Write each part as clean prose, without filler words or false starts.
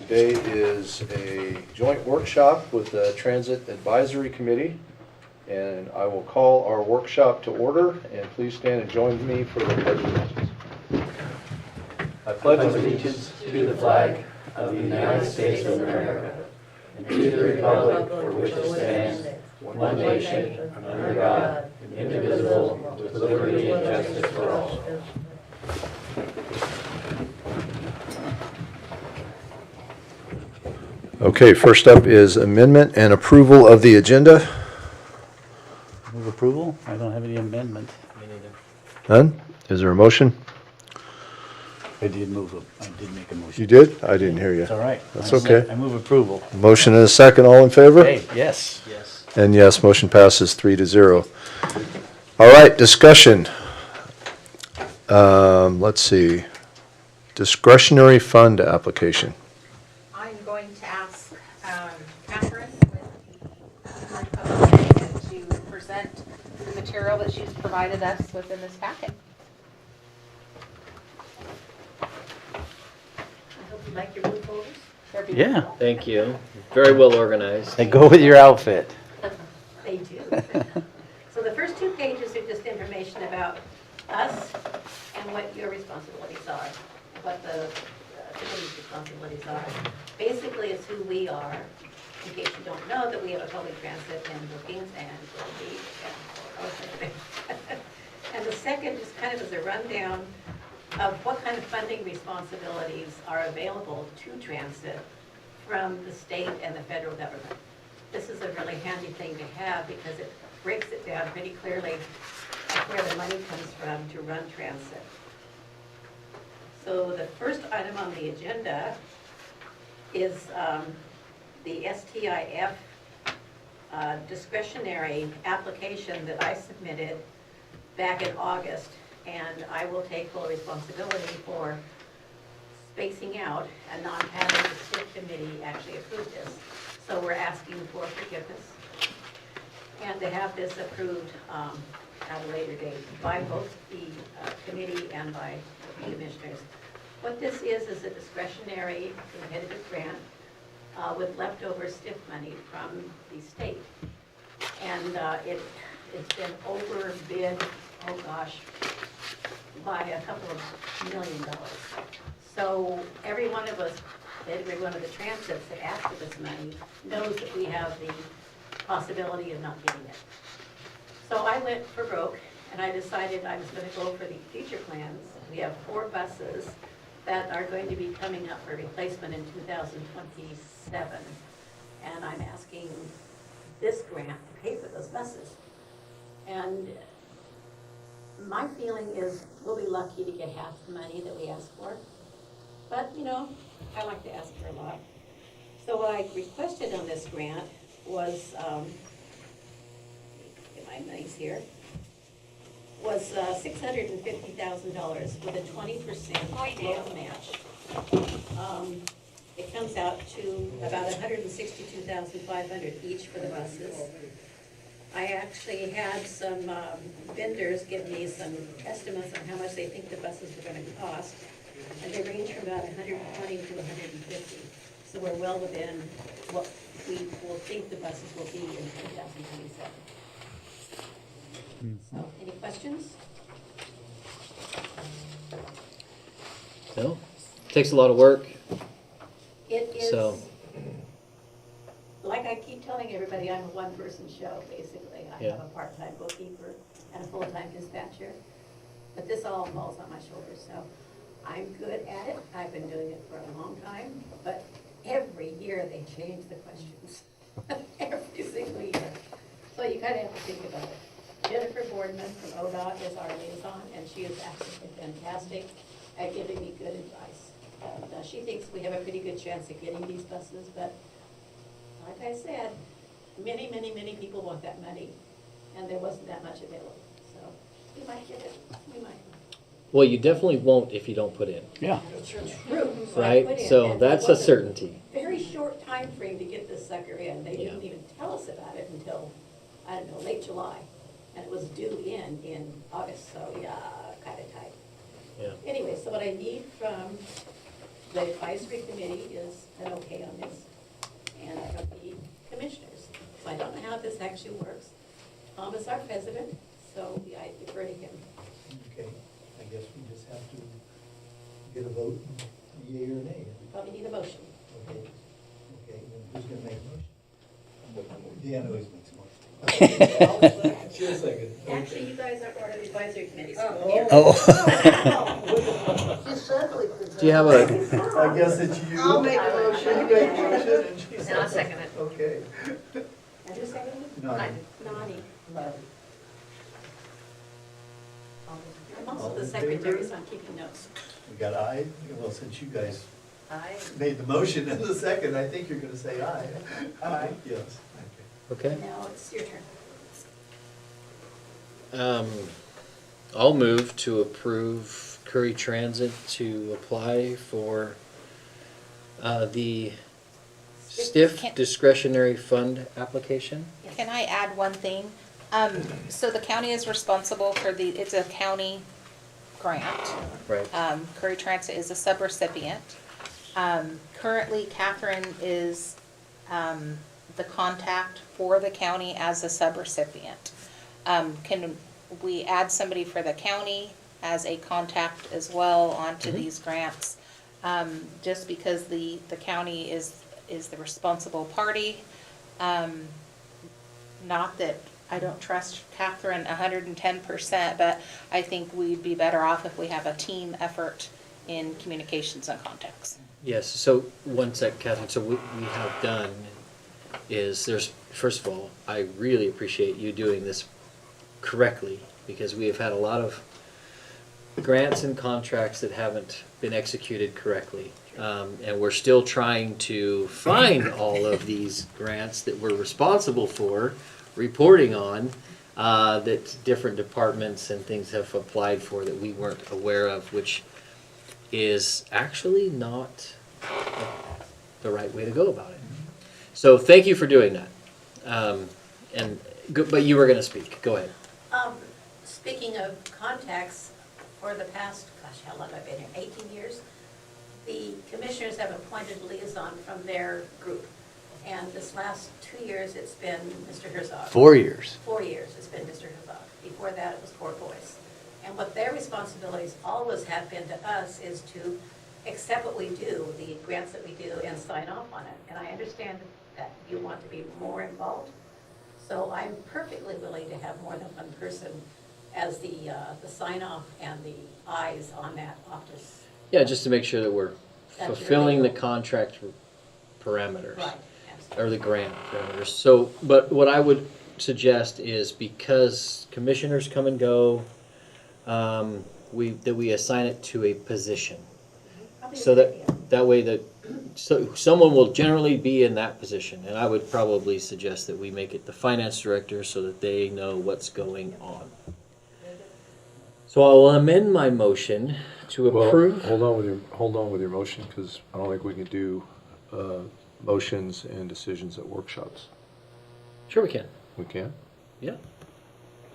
Today is a joint workshop with the Transit Advisory Committee, and I will call our workshop to order, and please stand and join me for the pledge of allegiance. I pledge allegiance to the flag of the United States of America and to the republic for which it stands, one nation, under God, indivisible, with liberty and justice for all. Okay, first up is amendment and approval of the agenda. Move approval? I don't have any amendment. None? Is there a motion? I did make a motion. You did? I didn't hear you. It's all right. That's okay. I move approval. Motion and a second, all in favor? Hey, yes. Yes. And yes, motion passes 3-0. All right, discussion. Let's see. Discretionary fund application. I'm going to ask Catherine with the to present the material that she's provided us within this packet. I hope you like your blue folders. They're Yeah. beautiful. Thank you. Very well organized. They go with your outfit. They do. So the first 2 pages are just information about us and what your responsibilities are, what the committee's responsibilities are. Basically, it's who we are, in case you don't know that we have a public transit and bookings and Goldie and other things. And the second is kind of as a rundown of what kind of funding responsibilities are available to transit from the state and the federal government. This is a really handy thing to have because it breaks it down pretty clearly of where the money comes from to run transit. So the first item on the agenda is the STIF discretionary application that I submitted back in August, and I will take full responsibility for spacing out and not having the STIF committee actually approve this. So we're asking for forgiveness and to have this approved at a later date by both the committee and by the commissioners. What this is a discretionary competitive grant with leftover STIF money from the state. And it's been overbid, oh gosh, by a couple of $1 million. So every one of us, every one of the transits that ask for this money knows that we have the possibility of not getting it. So I went for broke, and I decided I was going to go for the future plans. We have 4 buses that are going to be coming up for replacement in 2027. And I'm asking this grant to pay for those buses. And my feeling is we'll be lucky to get half the money that we ask for. But, you know, I like to ask for a lot. So what I requested on this grant was, get my monies here, was $650,000 with a 20% loan match. It comes out to about $162,500 each for the buses. I actually had some vendors give me some estimates on how much they think the buses were going to cost. And they range from about 120 to 150. So we're well within what we will think the buses will be in 2027. So, any questions? No? Takes a lot of work. It is, So- like I keep telling everybody, I'm a one-person show, basically. I have Yeah. a part-time bookkeeper and a full-time dispatcher. But this all falls on my shoulders, so I'm good at it. I've been doing it for a long time, but every year they change the questions. Every single year. So you kind of have to think about it. Jennifer Boardman from ODOT is our liaison, and she is absolutely fantastic at giving me good advice. And she thinks we have a pretty good chance of getting these buses, but like I said, many, many, many people want that money, and there wasn't that much available. So we might get it, we might. Well, you definitely won't if you don't put in, Yeah. True. So I put right? in, So and that's it a was certainty. very short time frame to get this sucker in. They didn't Yeah. even tell us about it until, I don't know, late July. And it was due in August, so yeah, kind of tight. Yeah. Anyway, so what I need from the advisory committee is an okay on this, and from the commissioners. So I don't know how this actually works. Tom is our president, so I defer to him. Okay, I guess we just have to get a vote, yea or nay. Probably need a motion. Okay, okay, then who's gonna make a motion? Dan always makes a motion. Just a second. Actually, you guys are part of the advisory committee, so. Oh. Do you have a, I guess it's you. I'll make a motion. You make a motion, and she And I'll second it. Okay. And who's seconded? Nani. Nani. I'm also the secretary, so I'm keeping notes. We got aye, well, since you guys Aye. made the motion in the second, I think you're gonna say aye. Aye. Yes, okay. okay? Now it's your turn. I'll move to approve Curry Transit to apply for the stiff Can- discretionary fund application. Can I add one thing? So the county is responsible for it's a county grant. Right. Curry Transit is a subrecipient. Currently, Catherine is the contact for the county as a subrecipient. Can we add somebody for the county as a contact as well onto these grants? Just because the county is the responsible party. Not that I don't trust Catherine 110%, but I think we'd be better off if we have a team effort in communications and contacts. Yes, so one sec, Catherine, so what we have done is first of all, I really appreciate you doing this correctly, because we have had a lot of grants and contracts that haven't been executed correctly. And we're still trying to find all of these grants that we're responsible for reporting on, that different departments and things have applied for that we weren't aware of, which is actually not the right way to go about it. So thank you for doing that. But you were going to speak. Go ahead. Speaking of contacts, for the past, gosh, how long have I been here? 18 years? The commissioners have appointed a liaison from their group. And this last 2 years, it's been Mr. Herzog. 4 years. 4 years, it's been Mr. Herzog. Before that, it was Court Boys. And what their responsibilities always have been to us is to accept what we do, the grants that we do, and sign off on it. And I understand that you want to be more involved. So I'm perfectly willing to have more than one person as the sign-off and the eyes on that office. Yeah, just to make sure that we're That's fulfilling the really- contract parameters. Right, absolutely. Or the grant parameters. So, but what I would suggest is, because commissioners come and go, that we assign it to a position. Probably So a good idea. that way someone will generally be in that position. And I would probably suggest that we make it the finance director so that they know what's going on. So I will amend my motion to Well, approve. hold on with your motion, because I don't think we can do motions and decisions at workshops. Sure we can. We can? Yeah.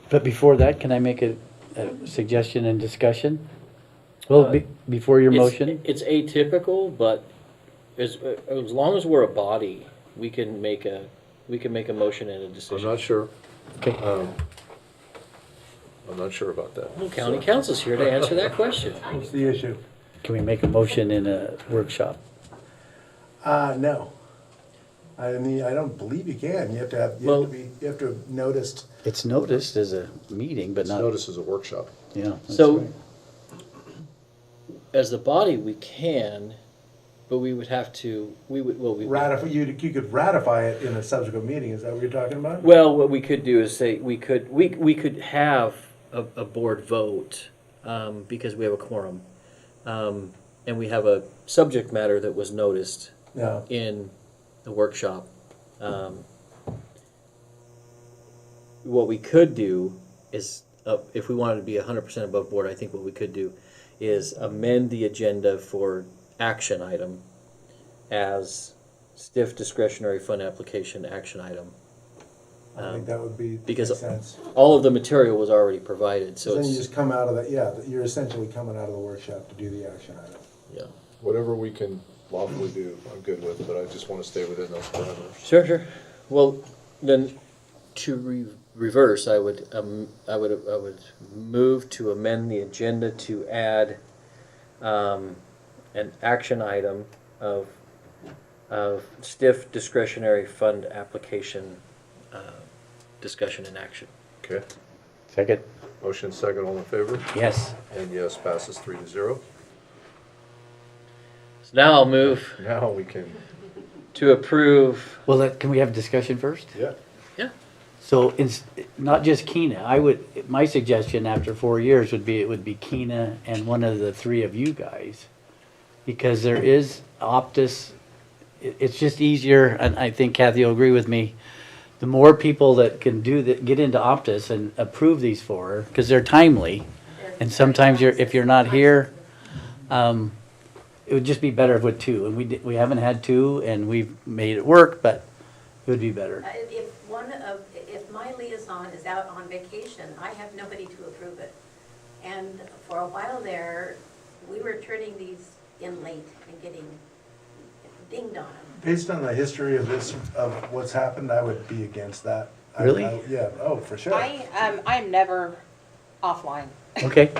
But before that, can I make a suggestion and discussion? Well, before your motion? It's atypical, but as long as we're a body, we can make a motion and a I'm decision. not sure. Okay. I'm not sure about that. Well, county council's here to answer that question. What's the issue? Can we make a motion in a workshop? No. I mean, I don't believe you can. You have to have, Well- you have to have noticed. It's noticed as a meeting, but It's not, noticed as a workshop. yeah. that's So, right. as the body, we can, but we would have to, we Ratify, you could ratify it in a subsequent meeting. Is that what you're talking about? Well, what we could do is say, we could have a board vote, because we have a quorum. And we have a subject matter that was noticed No. in the workshop. What we could do is, if we wanted to be 100% above board, I think what we could do is amend the agenda for action item as stiff discretionary fund application action item. I think that would be, because- makes sense. All of the material was already provided, so So then you it's, just come out of that, yeah, you're essentially coming out of the workshop to do the action item. yeah. Whatever we can lawfully do, I'm good with, but I just want to stay within those parameters. Sure, sure. Well, then, to reverse, I would move to amend the agenda to add, an action item of stiff discretionary fund application, discussion and action. Okay, Second? motion second, all in favor? Yes. And yes, passes 3-0. So now I'll move Now we can, to approve, Well, can we have discussion first? yeah, yeah, So it's not just Keena. My suggestion after 4 years would be, it would be Keena and one of the three of you guys. Because there is Optus, it's just easier, and I think Kathy will agree with me. The more people that can do that, get into Optus and approve these for, because they're timely. And sometimes if you're not here, it would just be better with two. And we haven't had two and we've made it work, but it would be better. If my liaison is out on vacation, I have nobody to approve it. And for a while there, we were turning these in late and getting dinged on them. Based on the history of this, of what's happened, I would be against that. Really? Yeah, oh, for sure. I'm never offline. Okay,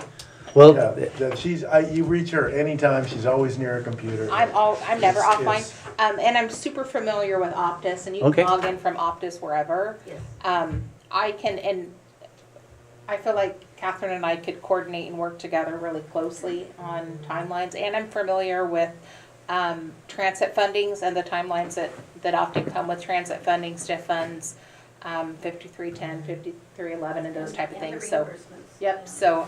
well, Yeah, you reach her anytime, she's always near a computer. I'm never It's- offline. it's- And I'm super familiar with Optus, and you Okay. can log in from Optus wherever. Yes. I can, and I feel like Catherine and I could coordinate and work together really closely on timelines, and I'm familiar with transit fundings and the timelines that often come with transit funding, STIF funds, 5310, 5311, and those type of And the things. So, reimbursements. yep. So,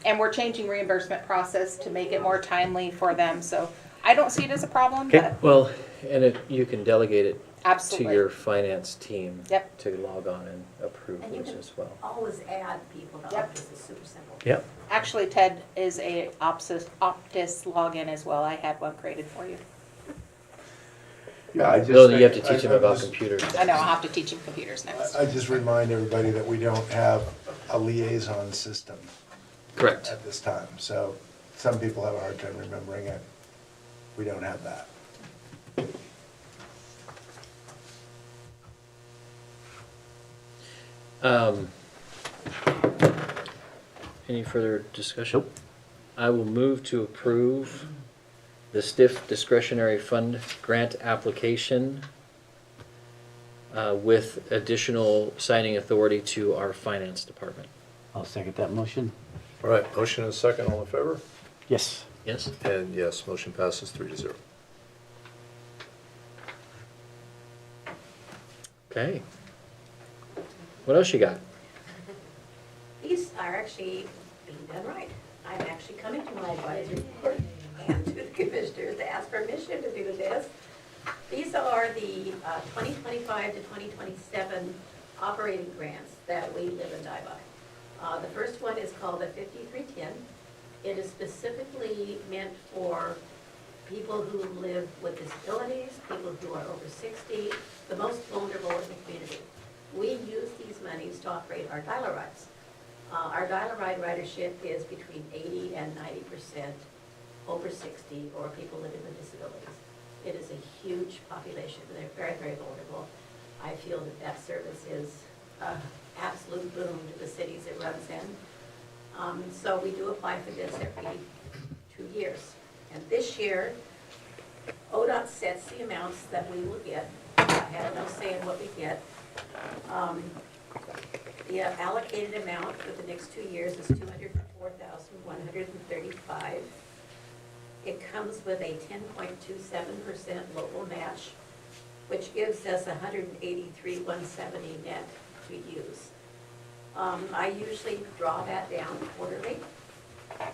and we're changing reimbursement process to make it more timely for them. So, I don't see it as a problem, Okay. but well, and you can delegate it to absolutely. your finance team. Yep. To log on and approve And you those can as well. always add people to Yep. Optus, it's super simple. yep. Actually, Ted is a Optus login as well. I had one created for you. Yeah, I just Though you have to think- teach them I about just- computers. I know, I'll have to teach him computers next. I just remind everybody that we don't have a liaison system Correct. at this time, so some people have a hard time remembering it. We don't have that. Any further discussion? Nope. I will move to approve the stiff discretionary fund grant application with additional signing authority to our finance department. I'll second that motion. all right, motion and second, all in favor? Yes. Yes? And yes, motion passes 3-0. Okay. What else you got? These are actually being done right. I'm actually coming to my advisory board and to the commissioners to ask permission to do this. These are the 2025 to 2027 operating grants that we live and die by. The first one is called the 5310. It is specifically meant for people who live with disabilities, people who are over 60, the most vulnerable in the community. We use these monies to operate our dial-a rides. Our dial-a-ride ridership is between 80 and 90% over 60 or people living with disabilities. It is a huge population, and they're very, very vulnerable. I feel that that service is an absolute boon to the cities it runs in. So we do apply for this every 2 years. And this year, ODOT sets the amounts that we will get. I have no say in what we get. The allocated amount for the next 2 years is $204,135. It comes with a 10.27% local match, which gives us $183,170 net to use. I usually draw that down quarterly,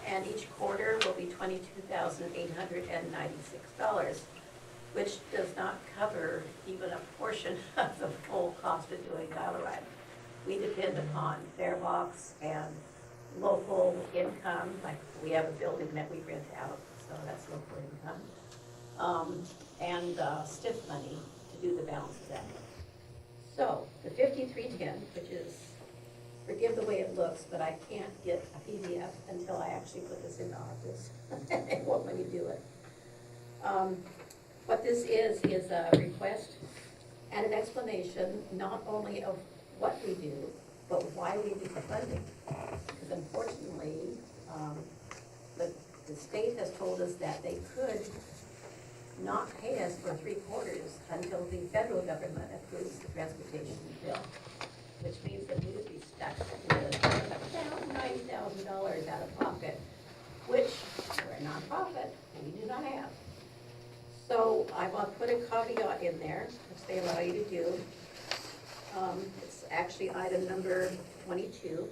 and each quarter will be $22,896, which does not cover even a portion of the full cost of doing dial-a-ride. We depend upon fare box and local income, like we have a building that we rent out, so that's local income, and stiff money to do the balance of that. So the 5310, which is, forgive the way it looks, but I can't get a PDF until I actually put this into Office. It won't let me do it. What this is a request and an explanation, not only of what we do, but why we need the funding. Because unfortunately, the state has told us that they could not pay us for 3/4 until the federal government approves the transportation bill, which means that we would be stuck with about $90,000 out of pocket, which we're a nonprofit, we do not have. So I will put a caveat in there, which they allow you to do. It's actually item number 22,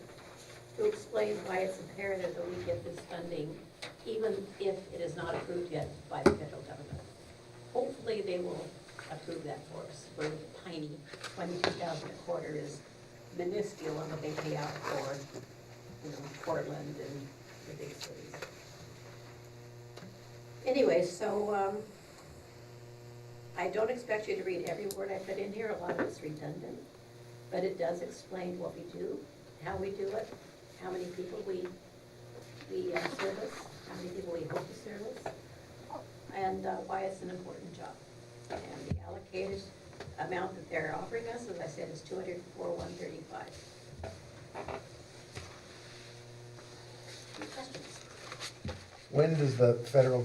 to explain why it's imperative that we get this funding, even if it is not approved yet by the federal government. Hopefully, they will approve that for us. We're tiny, 22,000 a quarter is minuscule on what they pay out for, Portland and the big cities. Anyway, so, I don't expect you to read every word I put in here, a lot of it's redundant, but it does explain what we do, how we do it, how many people we service, how many people we hope to service, and why it's an important job. And the allocated amount that they're offering us, as I said, is $204,135. Any questions? When does the federal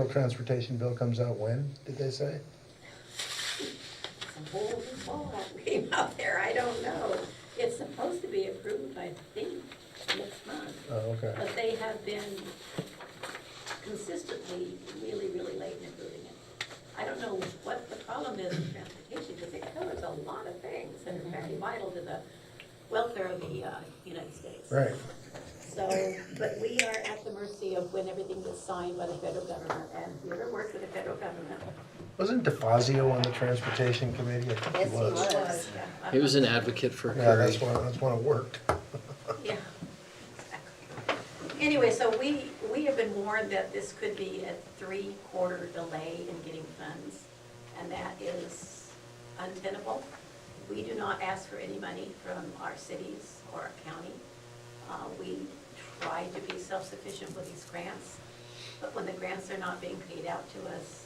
transportation bill comes out, when, did they say? It's a whole ball game out there, I don't know. It's supposed to be approved, I think, next month. Oh, okay. But they have been consistently really, really late in approving it. I don't know what the problem is with transportation, because it covers a lot of things that are very vital to the welfare of the United States. Right. So, but we are at the mercy of when everything gets signed by the federal government, and if you ever worked with the federal government. Wasn't DeFazio on the transportation committee? I think Yes, he was. Yeah. He was an advocate for Yeah, Curry. that's when it worked. Yeah, exactly. Anyway, so we have been warned that this could be a 3/4 delay in getting funds, and that is untenable. We do not ask for any money from our cities or our county. We try to be self-sufficient with these grants, but when the grants are not being paid out to us,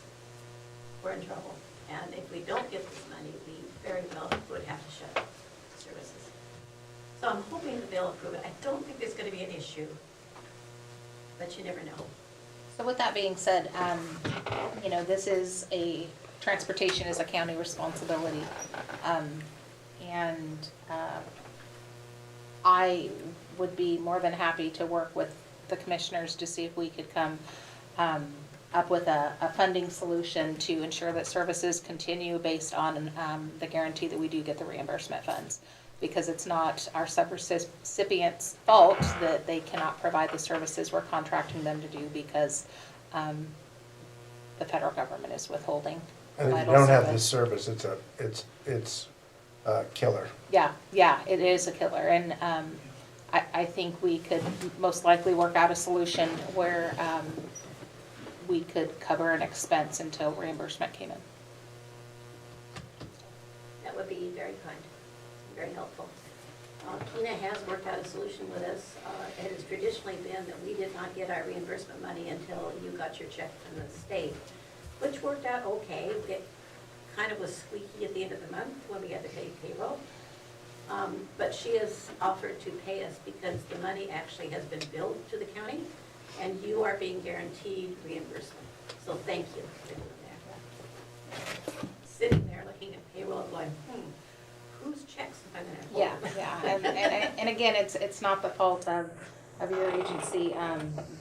we're in trouble. And if we don't get this money, we very well would have to shut services. So I'm hoping that they'll approve it. I don't think there's gonna be an issue, but you never know. So with that being said, this is transportation is a county responsibility. And I would be more than happy to work with the commissioners to see if we could come up with a funding solution to ensure that services continue based on the guarantee that we do get the reimbursement funds. Because it's not our subrecipients' fault that they cannot provide the services we're contracting them to do because the federal government is withholding And if you vital don't have this service. service, it's a killer. Yeah, it is a killer, and I think we could most likely work out a solution where we could cover an expense until reimbursement came in. That would be very kind, very helpful. Tina has worked out a solution with us. It has traditionally been that we did not get our reimbursement money until you got your check from the state, which worked out okay. It kind of was squeaky at the end of the month when we had to pay payroll. But she has offered to pay us because the money actually has been billed to the county, and you are being guaranteed reimbursement. So thank you for doing that. Sitting there looking at payroll going, whose checks am I gonna hold? Yeah, and again, it's not the fault of your agency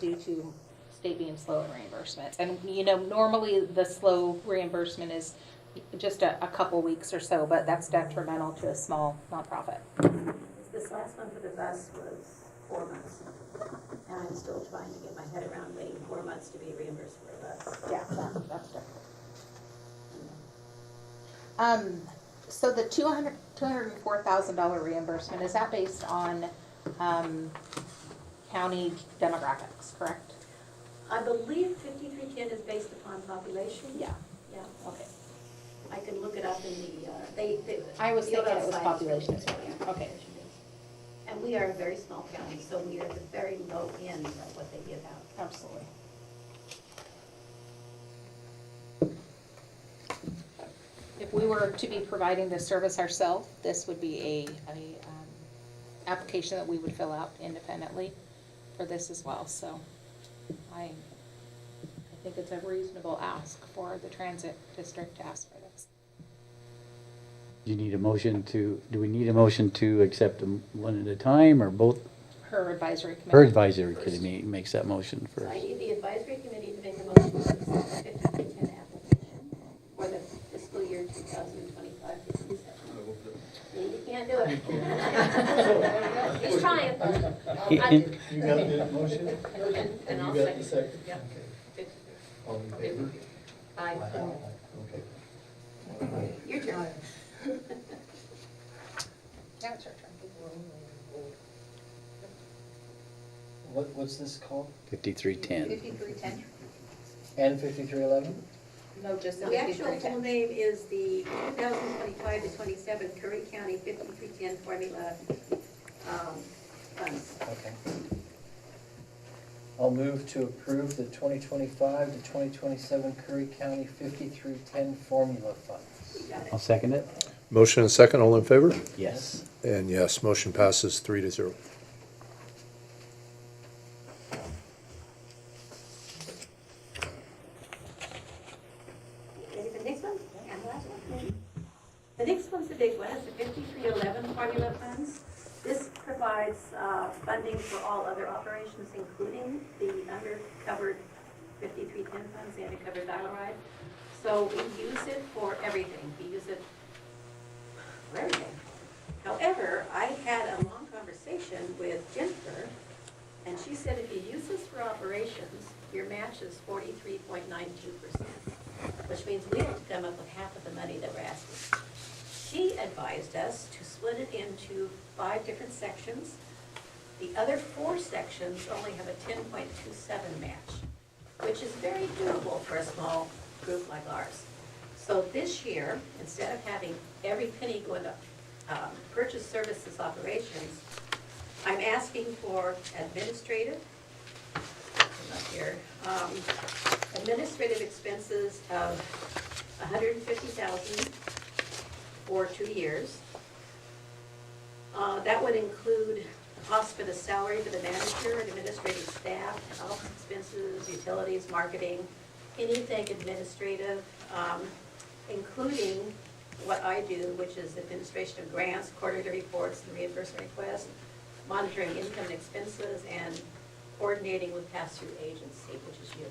due to state being slow at reimbursements. And, normally the slow reimbursement is just a couple weeks or so, but that's detrimental to a small nonprofit. This last one for the bus was 4 months, and I'm still trying to get my head around waiting 4 months to be reimbursed for a bus. Yeah, that's different. So the $204,000 reimbursement, is that based on county demographics, correct? I believe 5310 is based upon population. Yeah. Yeah, Okay. I can look it up in the, I was Field thinking it was outside. population as well. Yeah. Okay. And we are a very small county, so we are at the very low end of what they give out. Absolutely. we were to be providing this service ourselves, this would be a application that we would fill out independently for this as well, so I think it's a reasonable ask for the transit district to ask for this. Do we need a motion to accept them one at a time, or both? Her advisory committee. Her advisory committee makes that motion So I first. need the advisory committee to make a motion for the 5310 application for the fiscal year 2025-27. You can't do it. He's trying. You got the motion? And I'll You got the second. second? Yep. Okay. All in favor? Aye. Okay. Your turn. Now it's your turn. What's this called? 5310. 5310? And 5311? No, just the The actual full 5310. name is the 2025-27 Curry County 5310 Formula Funds. Okay. I'll move to approve the 2025 to 2027 Curry County 5310 Formula Funds. You got I'll it. second it. Motion and second, all in favor? Yes. And yes, motion passes 3-0. Ready for the next one? And the last one? The next one's the big one, it's the 5311 Formula Funds. This provides funding for all other operations, including the undercovered 5310 funds, the undercover dial-a-ride. So we use it for everything. We use it for everything. However, I had a long conversation with Jennifer, and she said if you use this for operations, your match is 43.92%, which means we have to come up with half of the money that we're asking. She advised us to split it into 5 different sections. The other 4 sections only have a 10.27 match, which is very doable for a small group like ours. So this year, instead of having every penny go into purchase services operations, I'm asking for administrative, up here, administrative expenses of $150,000 for 2 years. That would include cost for the salary for the manager and administrative staff, office expenses, utilities, marketing, anything administrative, including what I do, which is administration of grants, quarterly reports, and reimbursement requests, monitoring income and expenses, and coordinating with pass-through agency, which is you.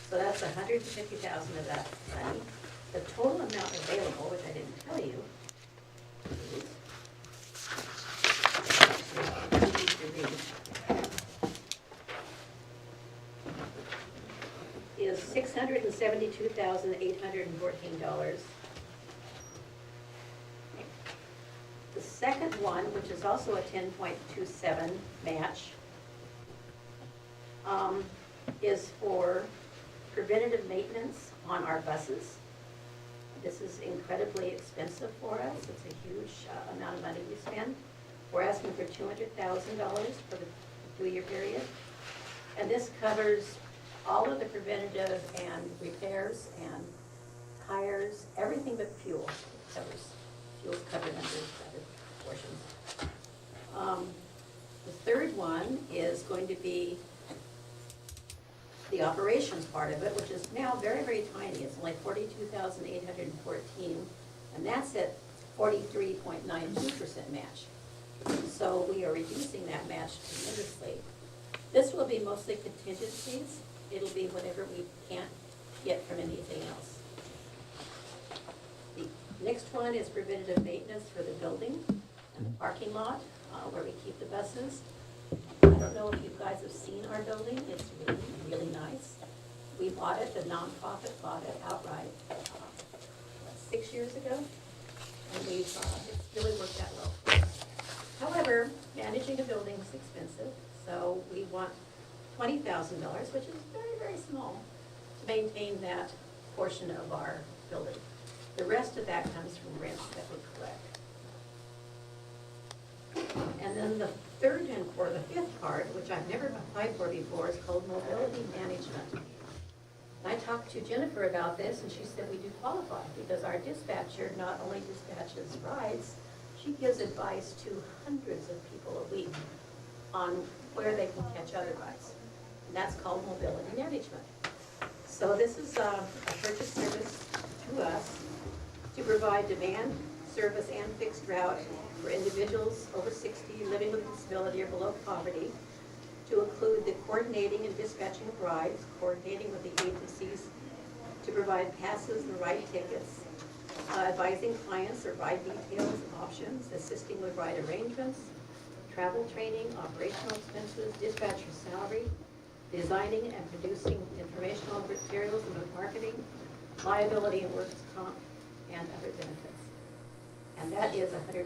So that's $150,000 of that money. The total amount available, which I didn't tell you, is $672,814. The second one, which is also a 10.27 match, is for preventative maintenance on our buses. This is incredibly expensive for us. It's a huge amount of money we spend. We're asking for $200,000 for the 2-year period. And this covers all of the preventative and repairs and tires, everything but fuel. It covers, fuel's covered under other portions. The third one is going to be the operations part of it, which is now very, very tiny. It's only $42,814, and that's at 43.92% match. So we are reducing that match tremendously. This will be mostly contingencies. It'll be whatever we can't get from anything else. The next one is preventative maintenance for the building and the parking lot where we keep the buses. I don't know if you guys have seen our building. It's really, really nice. We bought it, the nonprofit bought it outright 6 years ago, and it's really worked out well. However, managing a building is expensive, so we want $20,000, which is very, very small, to maintain that portion of our building. The rest of that comes from rents that we collect. And then the third or the fifth part, which I've never applied for before, is called mobility management. I talked to Jennifer about this, and she said we do qualify, because our dispatcher not only dispatches rides, she gives advice to hundreds of people a week on where they can catch other rides. And that's called mobility management. So this is a purchase service to us to provide demand, service, and fixed route for individuals over 60 living with a disability or below poverty, to include the coordinating and dispatching of rides, coordinating with the agencies to provide passes and ride tickets, advising clients of ride details and options, assisting with ride arrangements, travel training, operational expenses, dispatcher salary, designing and producing informational materials and marketing, liability and workers' comp, and other benefits. And that is $160,000 for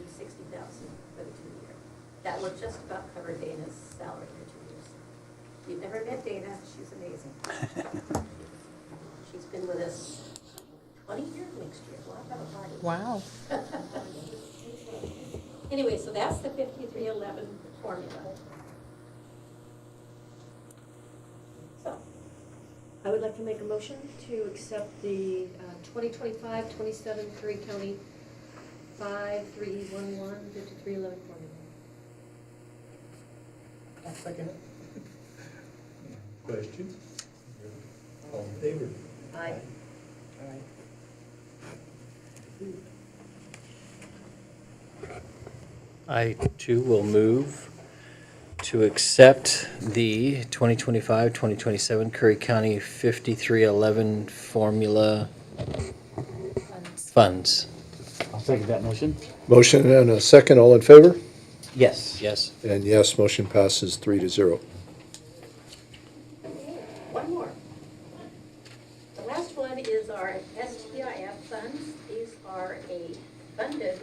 the 2 year. That will just about cover Dana's salary for 2 years. You've never met Dana, she's amazing. She's been with us 20 years next year. We'll have to have a party. Wow. Anyway, so that's the 5311 formula. So, I would like to make a motion to accept the 2025-27 Curry County 5311 formula. I'll second it. Question? All in favor? Aye. I too will move to accept the 2025-2027 Curry County 5311 formula funds. I'll second that motion. Motion and a second, all in favor? Yes. Yes. And yes, motion passes 3-0. one more. The last one is our STIF funds. These are funded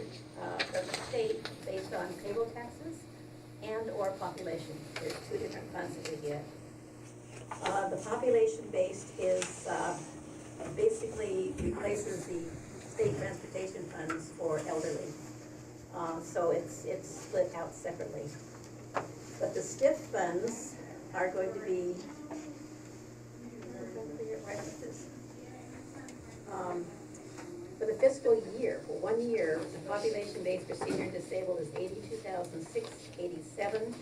from the state based on payroll taxes and/or population. There's 2 different funds that we get. The population-based is basically replaces the state transportation funds for elderly. So it's split out separately. But the STIF funds are going to be, for the fiscal year, for 1 year, the population base for senior and disabled is 82,687.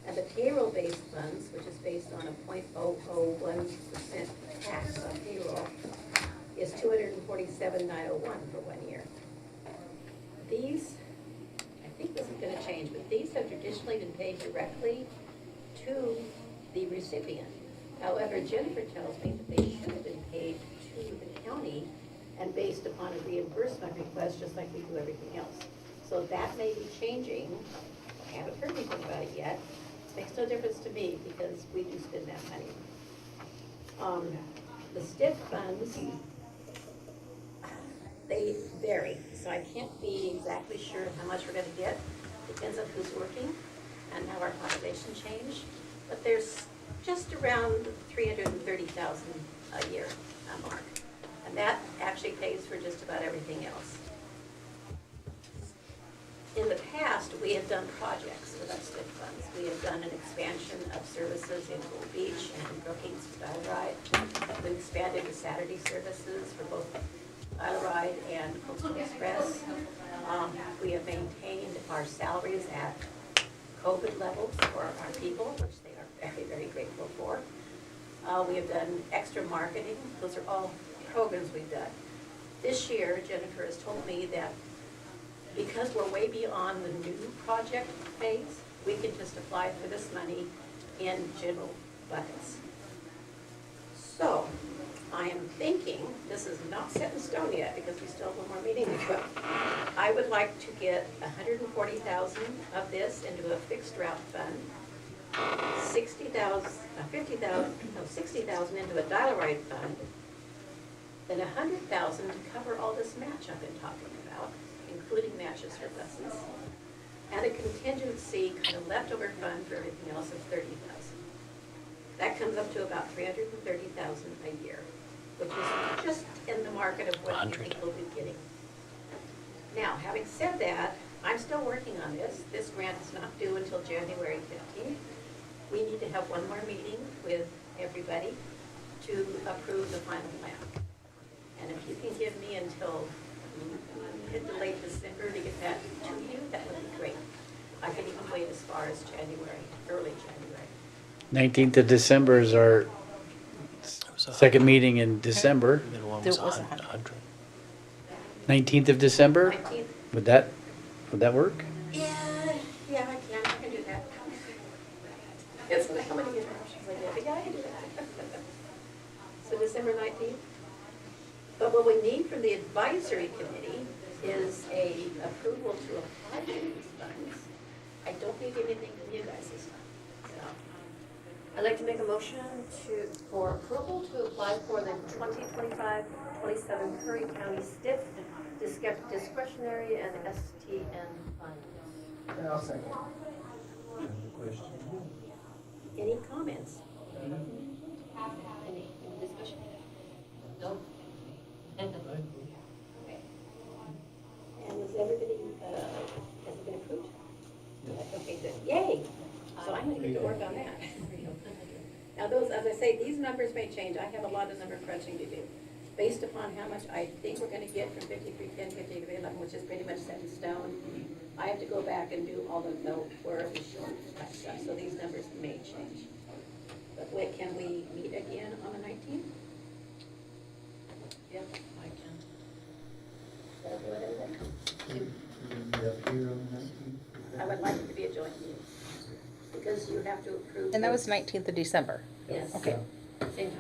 And the payroll-based funds, which is based on a 0.001% tax on payroll, is 247,901 for 1 year. These, I think this is going to change, but these have traditionally been paid directly to the recipient. However, Jennifer tells me that they should have been paid to the county and based upon a reimbursement request, just like we do everything else. So that may be changing. I haven't heard anything about it yet. Makes no difference to me because we do spend that money. The STIF funds, they vary, so I can't be exactly sure how much we're going to get. Depends on who's working and how our population change. But there's just around 330,000 a year mark, and that actually pays for just about everything else. In the past, we have done projects with our STIF funds. We have done an expansion of services in Gold Beach and Brookings Style Ride. We expanded the Saturday services for both Isle Ride and Coastal Express. We have maintained our salaries at COVID levels for our people, which they are very, very grateful for. We have done extra marketing. Those are all programs we've done. This year, Jennifer has told me that because we're way beyond the new project phase, we can just apply for this money in general buckets. So, I am thinking, this is not set in stone yet because we still have one more meeting to go. I would like to get 140,000 of this into a fixed route fund, 60,000 into a dial ride fund, then 100,000 to cover all this match I've been talking about, including matches for buses, and a contingency kind of leftover fund for everything else of 30,000. That comes up to about 330,000 a year, which is just in the market of what I think we'll be getting. Now, having said that, I'm still working on this. This grant is not due until January 15th. We need to have one more meeting with everybody to approve the final plan. And if you can give me until mid to late December to get that to you, that would be great. I can even wait as far as January, early January. 19th of December is our second meeting in December. Middle one There was was 100. 19th of December? 19th? Would that work? Yeah, I can do that. It's like, how many interruptions I get? Yeah, I can do that. So December 19th? But what we need from the advisory committee is a approval to apply for these funds. I don't need anything from you guys this time, so. I'd like to make a motion for approval to apply for the 2025-27 Curry County STIF discretionary and STN funds. I'll second. Any comments? Any discussion? No? Okay. And is everybody, has it been approved? Okay, good. Yay! So I'm gonna get to work on that. Now those, as I say, these numbers may change. I have a lot of number crunching to do. Based upon how much I think we're gonna get from 5310, 5311, which is pretty much set in stone, I have to go back and do all the note where it was short type stuff, so these numbers may change. But wait, can we meet again on the 19th? Yep, I can. That'll do it, everybody? I would like it to be a joint meeting, because you have to approve. And that was 19th of December. Yes. Okay. Same time.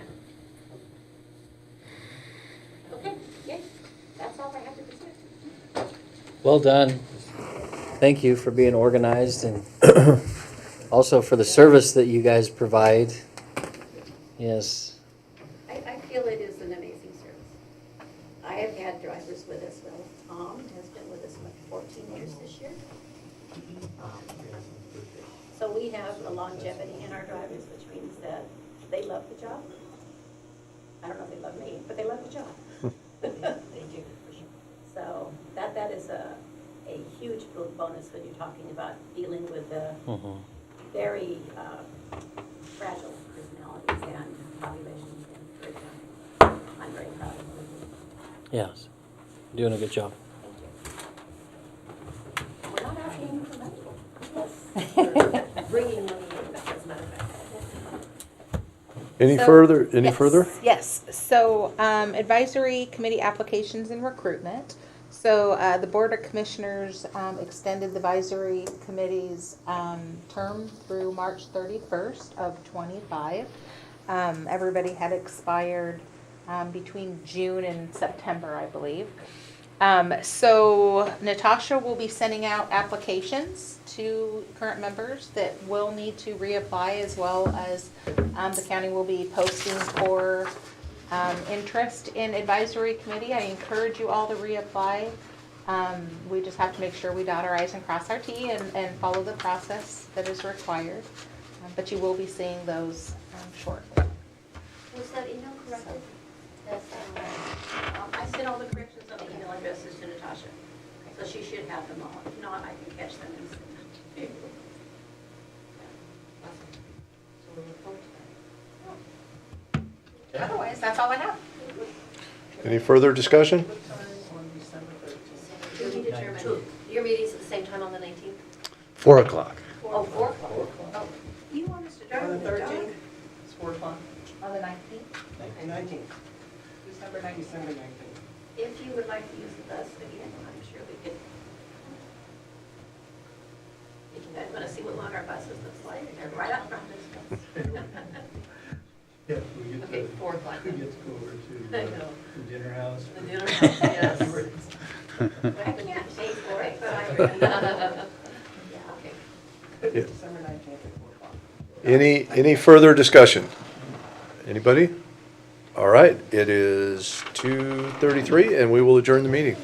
Okay, yay, that's all I have to present. Well done. Thank you for being organized and also for the service that you guys provide. Yes. I feel it is an amazing service. I have had drivers with us, well, Tom has been with us, what, 14 years this year? So we have a longevity in our drivers, which means that they love the job. I don't know if they love me, but they love the job. They do, for sure. So that is a huge bonus when you're talking about dealing with the very fragile personalities and populations. And I'm very proud of them. Yes. Doing a good job. Thank you. We're not asking for money. Yes. We're bringing money in, as a matter of fact. Any So- further, Yes, further? Yes, so advisory committee applications and recruitment. So the Board of Commissioners extended the advisory committee's term through March 31st of '25. Everybody had expired between June and September, I believe. So Natasha will be sending out applications to current members that will need to reapply, as well as the county will be posting for interest in advisory committee. I encourage you all to reapply. We just have to make sure we dot our i's and cross our t and follow the process that is required. But you will be seeing those shortly. Was that email corrected? I sent all the corrections on the email addresses to Natasha, so she should have them all. If not, I can catch them and send them. Otherwise, that's all I have. Any further discussion? To be determined. Your meeting's at the same time on the 19th? 4 o'clock. Oh, 4 o'clock. Oh, you want us to drive On the the dog? 13th, it's 4 o'clock. On the 19th? 19th. December 19th. If you would like to use the bus again, I'm sure we could. If you guys want to see what one of our buses looks like, they're right out front of us. Yeah, we get Okay, to, 4 o'clock. we get to go over to I know. the dinner house. The dinner house, yes. I can't pay for it, but I. Yeah, okay. December 19th at 4 o'clock. Any further discussion? Anybody? All right, it is 2:33 and we will adjourn the meeting.